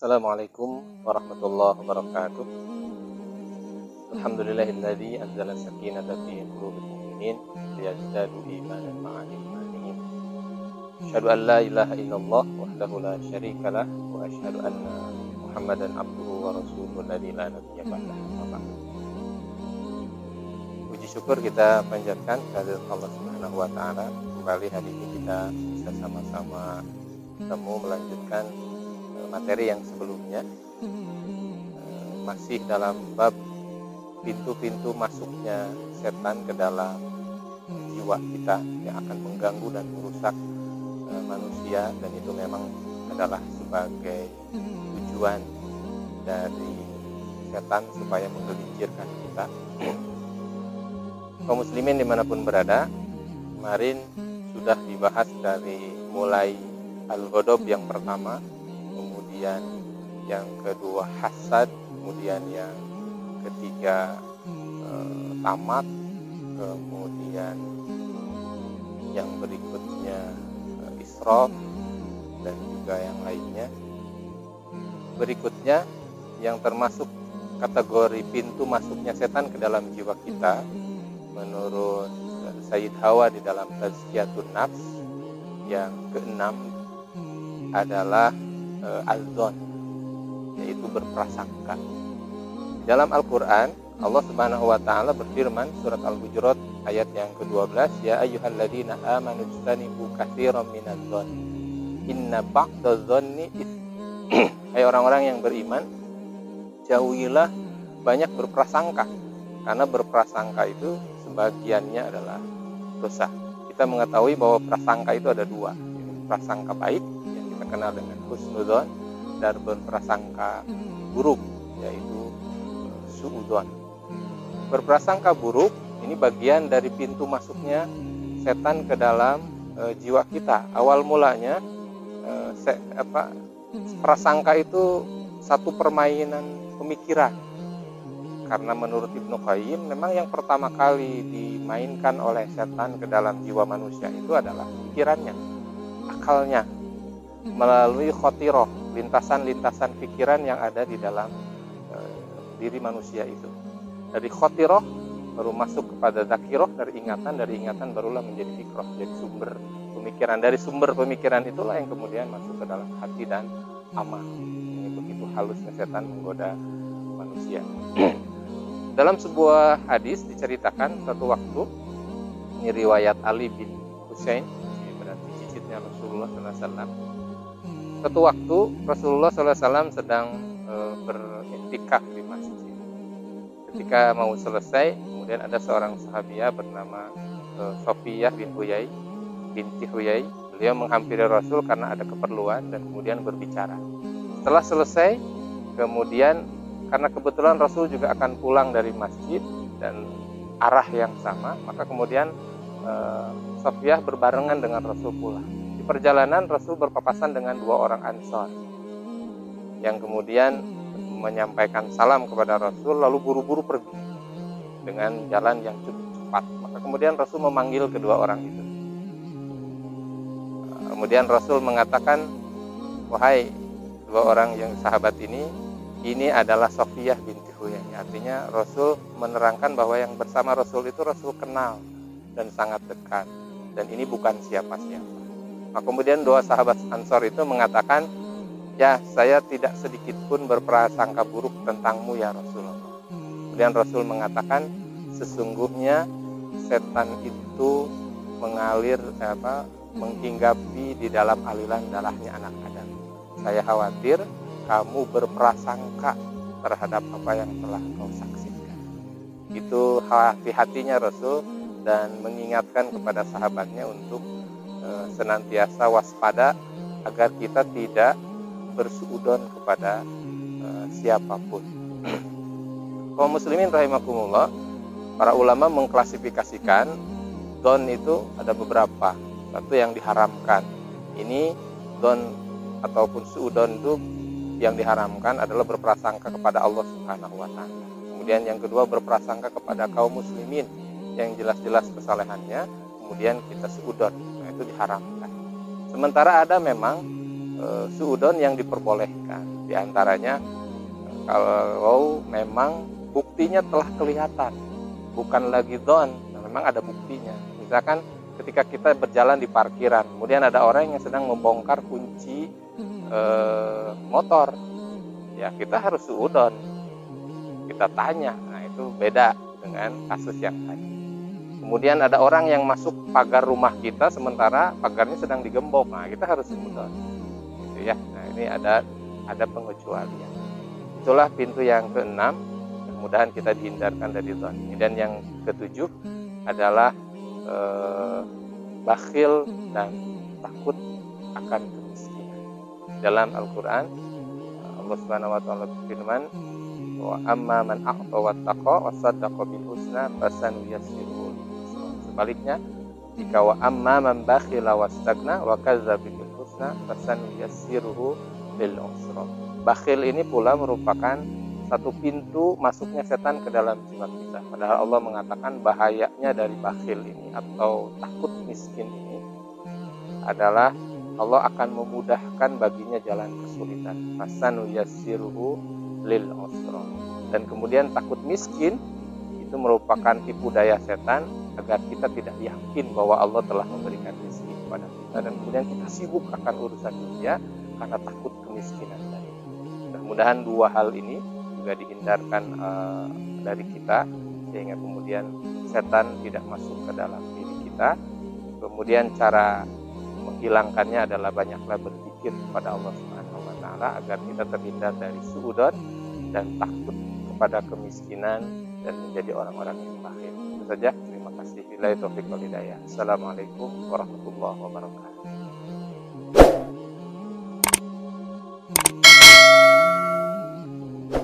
Assalamualaikum warahmatullahi wabarakatuh. Alhamdulillahilladzi anzala sakinata fi qulubil mu'minin liyazdadu imanan ma'a imanihim. Asyhadu an la ilaha illallah wahdahu la syarikalah wa asyhadu anna Muhammadan abduhu wa rasuluhu alladzi la nabiyya ba'dahu. Puji syukur kita panjatkan kehadirat Allah Subhanahu wa taala. Kembali hari ini kita bisa sama-sama bertemu melanjutkan materi yang sebelumnya, masih dalam bab pintu-pintu masuknya setan ke dalam jiwa kita yang akan mengganggu dan merusak manusia, dan itu memang adalah sebagai tujuan dari setan supaya menggelincirkan kita. Kaum muslimin dimanapun berada, kemarin sudah dibahas dari mulai al-ghadab yang pertama, kemudian yang kedua hasad, kemudian yang ketiga tamak, kemudian yang berikutnya israf, dan juga yang lainnya. Berikutnya yang termasuk kategori pintu masuknya setan ke dalam jiwa kita menurut Sayyid Hawa di dalam Tazkiyatun Nafs, yang keenam adalah al-dzon, yaitu berprasangka. Dalam Al-Quran Allah Subhanahu wa taala berfirman, surat Al-Hujurat ayat yang ke-12, ya ayyuhalladzina amanu ijtanibu katsiran minadz-dzon inna ba'dadz-dzonni hai orang-orang yang beriman, jauhilah banyak berprasangka, karena berprasangka itu sebagiannya adalah dosa. Kita mengetahui bahwa prasangka itu ada dua, prasangka baik yang kita kenal dengan husnudzon, dan berprasangka buruk yaitu suudzon. Berprasangka buruk ini bagian dari pintu masuknya setan ke dalam jiwa kita. Awal mulanya prasangka itu satu permainan pemikiran. Karena menurut Ibnu Qayyim memang yang pertama kali dimainkan oleh setan ke dalam jiwa manusia itu adalah pikirannya, akalnya, melalui khotiroh, lintasan-lintasan pikiran yang ada di dalam diri manusia itu. Dari khotiroh baru masuk kepada zakiroh, dari ingatan barulah menjadi fikroh, jadi sumber pemikiran. Dari sumber pemikiran itulah yang kemudian masuk ke dalam hati dan amal. Ini begitu halusnya setan menggoda manusia. Dalam sebuah hadis diceritakan satu waktu, ini riwayat Ali bin Husain, berarti cicitnya Rasulullah SAW. Satu waktu Rasulullah SAW sedang beriktikaf di masjid. Ketika mau selesai, kemudian ada seorang sahabiah bernama Sofiyah binti Huyai. Beliau menghampiri Rasul karena ada keperluan dan kemudian berbicara. Setelah selesai, kemudian karena kebetulan Rasul juga akan pulang dari masjid dan arah yang sama, maka kemudian Sofiyah berbarengan dengan Rasul pulang. Di perjalanan Rasul berpapasan dengan dua orang Ansor yang kemudian menyampaikan salam kepada Rasul, lalu buru-buru pergi dengan jalan yang cukup cepat. Maka kemudian Rasul memanggil kedua orang itu. Kemudian Rasul mengatakan, wahai dua orang yang sahabat ini adalah Sofiyah binti Huyai. Artinya Rasul menerangkan bahwa yang bersama Rasul itu Rasul kenal dan sangat dekat, dan ini bukan siapa-siapa. Nah, kemudian dua sahabat Ansor itu mengatakan, ya, saya tidak sedikit pun berprasangka buruk tentangmu ya Rasulullah. Kemudian Rasul mengatakan, sesungguhnya setan itu menghinggapi di dalam aliran darahnya anak Adam. Saya khawatir kamu berprasangka terhadap apa yang telah kau saksikan. Itu hati-hatinya Rasul, dan mengingatkan kepada sahabatnya untuk senantiasa waspada agar kita tidak bersuudzon kepada siapapun. Kaum muslimin rahimakumullah, para ulama mengklasifikasikan dzon itu ada beberapa. Satu yang diharamkan. Ini dzon ataupun suudzon itu yang diharamkan adalah berprasangka kepada Allah Subhanahu wa taala. Kemudian yang kedua, berprasangka kepada kaum muslimin yang jelas-jelas kesalehannya, kemudian kita suudzon. Nah, itu diharamkan. Sementara ada memang suudon yang diperbolehkan. Di antaranya kalau memang buktinya telah kelihatan, bukan lagi don, memang ada buktinya. Misalkan ketika kita berjalan di parkiran, kemudian ada orang yang sedang membongkar kunci motor, ya kita harus suudon, kita tanya. Nah, itu beda dengan kasus yang tadi. Kemudian ada orang yang masuk pagar rumah kita sementara pagarnya sedang digembok, nah kita harus suudon, gitu ya. Nah, ini ada pengecualian. Itulah pintu yang keenam, mudah-mudahan kita dihindarkan dari dzon. Dan yang ketujuh adalah bakhil dan takut akan kemiskinan. Dalam Al-Quran Allah Subhanahu wa taala berfirman, wa amma man a'ta wattaqa wa saddaqa bil husna fasanuyassiruhu lil yusra. Sebaliknya, jika wa amma man bakhila wastagna wa kadzdzaba bil husna fasanuyassiruhu lil usra. Bakhil ini pula merupakan satu pintu masuknya setan ke dalam jiwa kita. Padahal Allah mengatakan bahayanya dari bakhil ini atau takut miskin ini adalah Allah akan memudahkan baginya jalan kesulitan. Fasanu yassiruhu lil usra. Dan kemudian takut miskin itu merupakan tipu daya setan agar kita tidak yakin bahwa Allah telah memberikan rezeki kepada kita, dan kemudian kita sibuk akan urusan dunia karena takut kemiskinan tadi. Mudah-mudahan dua hal ini juga dihindarkan dari kita, sehingga kemudian setan tidak masuk ke dalam diri kita. Kemudian cara menghilangkannya adalah banyaklah berzikir kepada Allah Subhanahu wa taala agar kita terhindar dari suudon dan takut kepada kemiskinan dan menjadi orang-orang yang bakhil. Itu saja. Terima kasih. Billahi taufiq wal hidayah. Assalamualaikum warahmatullahi wabarakatuh.